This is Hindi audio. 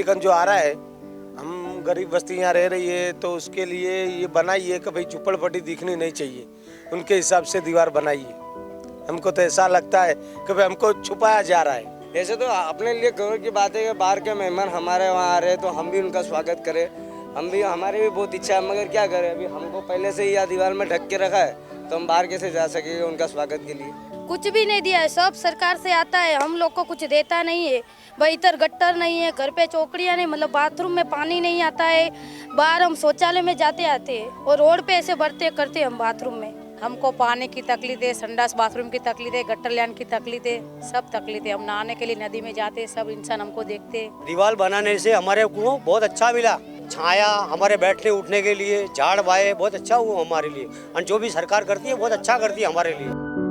नागरिकन जो आ रहा है, हम गरीब बस्तियाँ रह रही है तो उसके लिए ये बनाइए कि भाई झुप्पड़पट्टी दिखनी नहीं चाहिए, उनके हिसाब से दीवार बनाइए। हमको तो ऐसा लगता है कि भाई हमको छुपाया जा रहा है। ऐसे तो अपने लिए गौरव की बात है कि बाहर के मेहमान हमारे वहाँ आ रहे हैं तो हम भी उनका स्वागत करें। हमारी भी बहुत इच्छा है, मगर क्या करें, अभी हमको पहले से ही यह दीवार में ढक के रखा है तो हम बाहर कैसे जा सकेंगे उनका स्वागत के लिए। कुछ भी नहीं दिया है, सब सरकार से आता है, हम लोग को कुछ देता नहीं है। भाई इधर गट्टर नहीं है, घर पे चौकड़ियाँ नहीं, मतलब बाथरूम में पानी नहीं आता है, बाहर हम शौचालय में जाते आते हैं और रोड पे ऐसे बढ़ते करते हम बाथरूम में। हमको पानी की तकलीफ है, संडास बाथरूम की तकलीफ है, गट्टर लाइन की तकलीफ है, सब तकलीफ है। हम नहाने के लिए नदी में जाते, सब इंसान हमको देखते। दीवार बनाने से हमारे को बहुत अच्छा मिला, छाया हमारे बैठने उठने के लिए, झाड़ बाए बहुत अच्छा हुआ हमारे लिए। और जो भी सरकार करती है बहुत अच्छा करती है हमारे लिए।